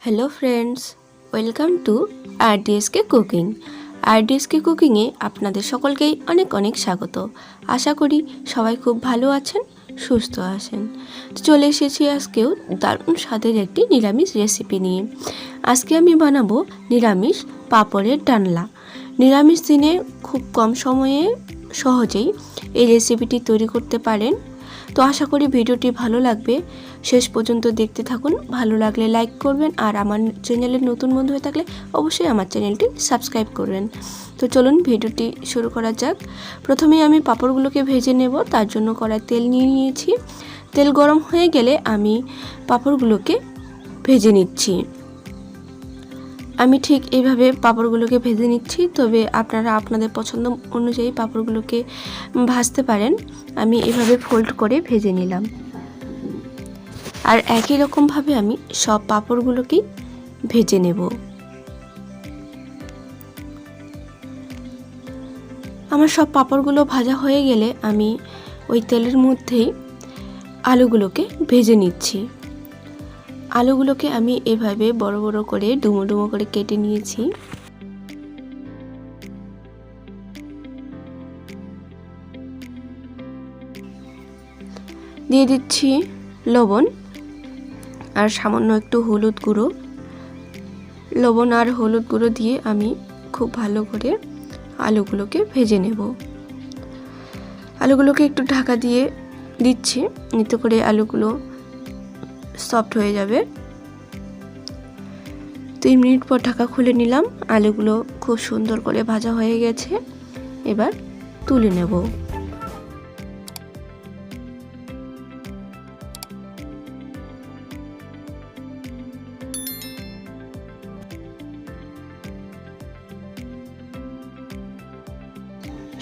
Hello friends, welcome to Rdhk cooking. Rdhk কুকিংয়ে আপনাদের সকলকেই অনেক অনেক স্বাগত। আশা করি সবাই খুব ভালো আছেন, সুস্থ আছেন। চলে এসেছি আজকেও দারুণ স্বাদের একটি নিরামিষ রেসিপি নিয়ে। আজকে আমি বানাবো নিরামিষ পাপড়ের ডালনা। নিরামিষ দিনে খুব কম সময়ে সহজেই এই রেসিপিটি তৈরি করতে পারেন। তো আশা করি ভিডিওটি ভালো লাগবে, শেষ পর্যন্ত দেখতে থাকুন। ভালো লাগলে লাইক করবেন, আর আমার চ্যানেলের নতুন বন্ধু হয়ে থাকলে অবশ্যই আমার চ্যানেলটি সাবস্ক্রাইব করবেন। তো চলুন ভিডিওটি শুরু করা যাক। প্রথমে আমি পাঁপড়গুলোকে ভেজে নেব। তার জন্য কড়াই তেল নিয়ে নিয়েছি। তেল গরম হয়ে গেলে আমি পাঁপড়গুলোকে ভেজে নিচ্ছি। আমি ঠিক এইভাবে পাঁপড়গুলোকে ভেজে নিচ্ছি, তবে আপনারা আপনাদের পছন্দ অনুযায়ী পাঁপড়গুলোকে ভাজতে পারেন। আমি এভাবে ফোল্ড করে ভেজে নিলাম, আর একই রকমভাবে আমি সব পাঁপড়গুলোকেই ভেজে নেব। আমার সব পাঁপড়গুলো ভাজা হয়ে গেলে আমি ওই তেলের মধ্যেই আলুগুলোকে ভেজে নিচ্ছি। আলুগুলোকে আমি এভাবে বড় বড় করে ডুমো ডুমো করে কেটে নিয়েছি। দিয়ে দিচ্ছি লবণ আর সামান্য একটু হলুদ গুঁড়ো। লবণ আর হলুদ গুঁড়ো দিয়ে আমি খুব ভালো করে আলুগুলোকে ভেজে নেব। আলুগুলোকে একটু ঢাকা দিয়ে দিচ্ছি, এতে করে আলুগুলো সফট হয়ে যাবে। 3 মিনিট পর ঢাকা খুলে নিলাম। আলুগুলো খুব সুন্দর করে ভাজা হয়ে গেছে, এবার তুলে নেব।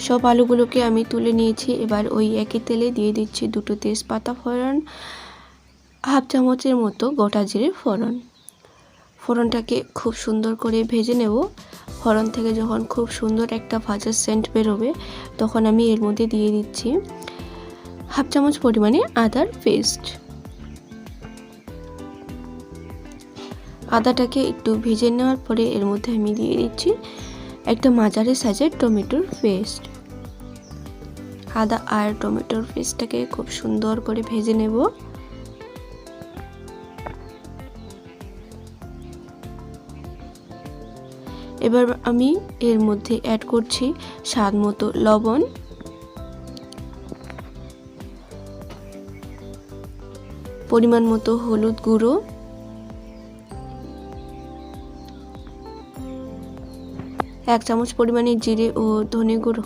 সব আলুগুলোকে আমি তুলে নিয়েছি। এবার ওই একই তেলে দিয়ে দিচ্ছি 2টো তেজপাতা ফোড়ন, হাফ চামচের মতো গোটা জিরে ফোড়ন। ফোড়নটাকে খুব সুন্দর করে ভেজে নেব। ফোড়ন থেকে যখন খুব সুন্দর একটা ভাজার সেন্ট বেরোবে, তখন আমি এর মধ্যে দিয়ে দিচ্ছি হাফ চামচ পরিমাণে আদার পেস্ট। আদাটাকে একটু ভেজে নেওয়ার পরে এর মধ্যে আমি দিয়ে দিচ্ছি একটা মাঝারি সাইজের টমেটোর পেস্ট। আদা আর টমেটোর পেস্টটাকে খুব সুন্দর করে ভেজে নেব। এবার আমি এর মধ্যে অ্যাড করছি স্বাদ মতো লবণ, পরিমাণ মতো হলুদ গুঁড়ো, এক চামচ পরিমাণে জিরে ও ধনে গুঁড়ো,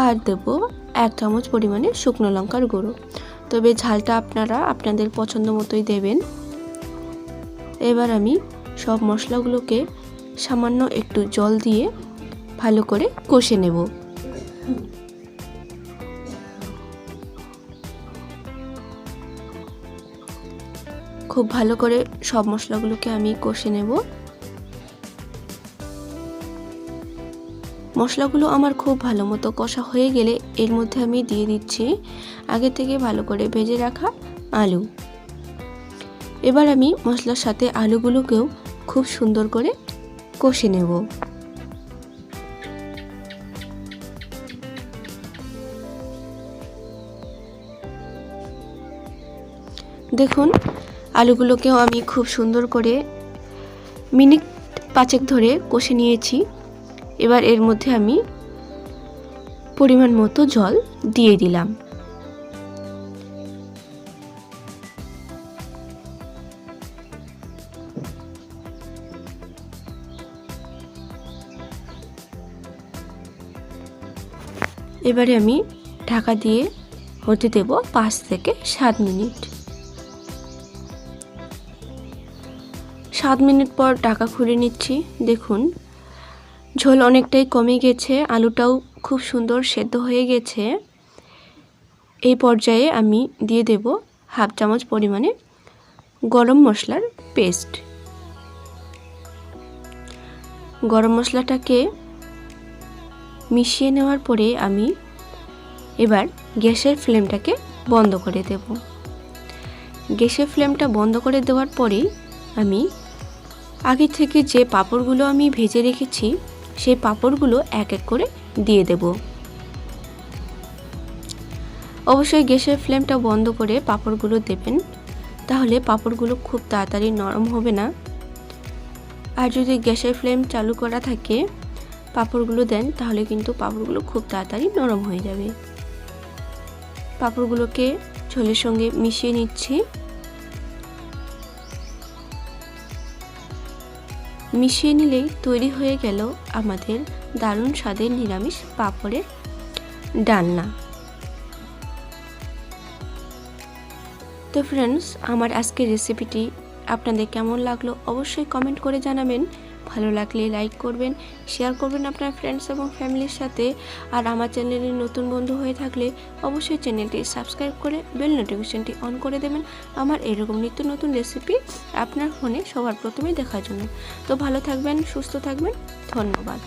আর দেব 1 চামচ পরিমাণে শুকনো লঙ্কার গুঁড়ো। তবে ঝালটা আপনারা আপনাদের পছন্দ মতোই দেবেন। এবার আমি সব মশলাগুলোকে সামান্য একটু জল দিয়ে ভালো করে কষে নেব। খুব ভালো করে সব মশলাগুলোকে আমি কষে নেব। মশলাগুলো আমার খুব ভালো মতো কষা হয়ে গেলে এর মধ্যে আমি দিয়ে দিচ্ছি আগে থেকে ভালো করে ভেজে রাখা আলু। এবার আমি মশলার সাথে আলুগুলোকেও খুব সুন্দর করে কষে নেব। দেখুন, আলুগুলোকেও আমি খুব সুন্দর করে মিনিট 5 ধরে কষে নিয়েছি। এবার এর মধ্যে আমি পরিমাণ মতো জল দিয়ে দিলাম। এবারে আমি ঢাকা দিয়ে হতে দেব 5 থেকে 7 মিনিট। 7 মিনিট পর ঢাকা খুলে নিচ্ছি। দেখুন, ঝোল অনেকটাই কমে গেছে, আলুটাও খুব সুন্দর সেদ্ধ হয়ে গেছে। এই পর্যায়ে আমি দিয়ে দেব হাফ চামচ পরিমাণে গরম মশলার পেস্ট। গরম মশলাটাকে মিশিয়ে নেওয়ার পরে আমি এবার গ্যাসের ফ্লেমটাকে বন্ধ করে দেব। গ্যাসের ফ্লেমটা বন্ধ করে দেওয়ার পরেই আমি আগে থেকে যে পাঁপড়গুলো আমি ভেজে রেখেছি সেই পাঁপড়গুলো এক এক করে দিয়ে দেব। অবশ্যই গ্যাসের ফ্লেমটা বন্ধ করে পাঁপড়গুলো দেবেন, তাহলে পাঁপড়গুলো খুব তাড়াতাড়ি নরম হবে না। আর যদি গ্যাসের ফ্লেম চালু করা থাকে পাঁপড়গুলো দেন, তাহলে কিন্তু পাঁপড়গুলো খুব তাড়াতাড়ি নরম হয়ে যাবে। পাঁপড়গুলোকে ঝোলের সঙ্গে মিশিয়ে নিচ্ছি। মিশিয়ে নিলেই তৈরি হয়ে গেল আমাদের দারুণ স্বাদের নিরামিষ পাঁপড়ের ডালনা। তো ফ্রেন্ডস, আমার আজকের রেসিপিটি আপনাদের কেমন লাগলো অবশ্যই কমেন্ট করে জানাবেন। ভালো লাগলে লাইক করবেন, শেয়ার করবেন আপনার ফ্রেন্ডস এবং ফ্যামিলির সাথে। আর আমার চ্যানেলে নতুন বন্ধু হয়ে থাকলে অবশ্যই চ্যানেলটি সাবস্ক্রাইব করে বেল নোটিফিকেশনটি অন করে দেবেন আমার এরকম নিত্য নতুন রেসিপি আপনার ফোনে সবার প্রথমে দেখার জন্য। তো ভালো থাকবেন, সুস্থ থাকবেন, ধন্যবাদ।